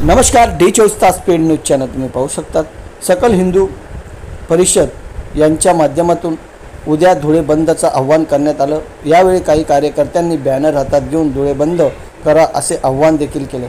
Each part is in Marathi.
नमस्कार, डी 24 तास पेड न्यूज चॅनल तुम्ही पाहू शकतात। सकल हिंदू परिषद यांच्या माध्यमातून उद्या धुळे बंदचं आव्हान करण्यात आलं। यावेळी काही कार्यकर्त्यांनी बॅनर हातात घेऊन धुळे बंद करा असे आव्हान देखील केले।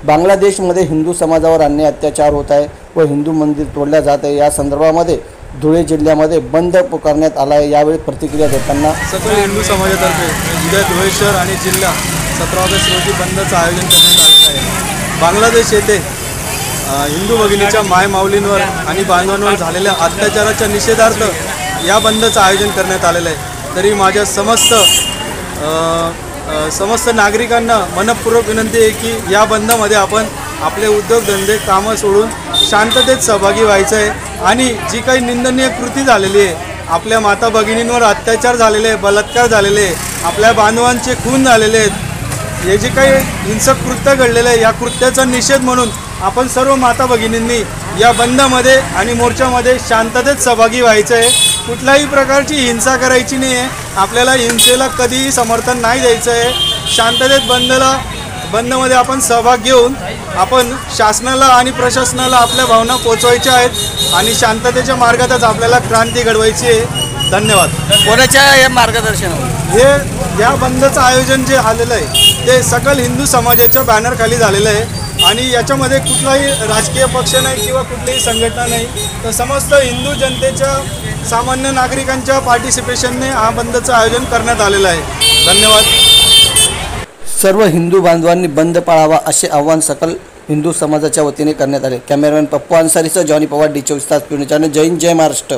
बांगलादेशमध्ये हिंदू समाजावर अन्याय अत्याचार होत आहे व हिंदू मंदिर तोडल्या जात आहे। या संदर्भामध्ये धुळे जिल्ह्यामध्ये बंद पुकारण्यात आला आहे। यावेळी प्रतिक्रिया देताना सकल हिंदू समाजातर्फे उद्या धुळे शहर आणि जिल्हा 17 ऑगस्ट रोजी बंदचं आयोजन करण्यात आलेलं आहे। बांगलादेश येथे हिंदू भगिनीच्या मायमाऊलींवर आणि बांधवांवर झालेल्या अत्याचाराच्या निषेधार्थ या बंदचं आयोजन करण्यात आलेलं आहे। तरी माझ्या समस्त नागरिकांना मनपूर्वक विनंती आहे की या बंदमध्ये आपण आपले उद्योगधंदे कामं सोडून शांततेत सहभागी व्हायचं आहे आणि जी काही निंदनीय कृती झालेली आहे, आपल्या माता भगिनींवर अत्याचार झालेले आहे, बलात्कार झालेले आहे, आपल्या बांधवांचे खून झालेले आहेत, हे जे काही हिंसक कृत्य घडलेलं आहे या कृत्याचा निषेध म्हणून आपण सर्व माता भगिनींनी या बंदमध्ये आणि मोर्चामध्ये शांततेत सहभागी व्हायचं आहे। कुठल्याही प्रकारची हिंसा करायची नाही आहे, आपल्याला हिंसेला कधीही समर्थन नाही द्यायचं आहे। शांततेत बंदमध्ये आपण सहभाग घेऊन आपण शासनाला आणि प्रशासनाला आपल्या भावना पोचवायच्या आहेत आणि शांततेच्या मार्गातच आपल्याला क्रांती घडवायची आहे। धन्यवाद। कोणाच्या या मार्गदर्शनावर हे या बंदचं आयोजन जे झालेलं आहे ते सकल हिंदू समाजाच्या बॅनरखाली झालेलं आहे आणि याच्यामध्ये कुठलाही राजकीय पक्ष नाही किंवा कुठलीही संघटना नाही, तर समस्त हिंदू जनतेच्या सामान्य नागरिकांच्या पार्टिसिपेशनने हा बंदचं आयोजन करण्यात आलेलं आहे। धन्यवाद। सर्व हिंदू बांधवांनी बंद पाळावा असे आवाहन सकल हिंदू समाजाच्या वतीने करण्यात आले। कॅमेरामॅन पप्पू अन्सारीसह जॉनी पवार, डी 24 तास पेड न्यूज चॅनल। जय हिंद, जय महाराष्ट्र।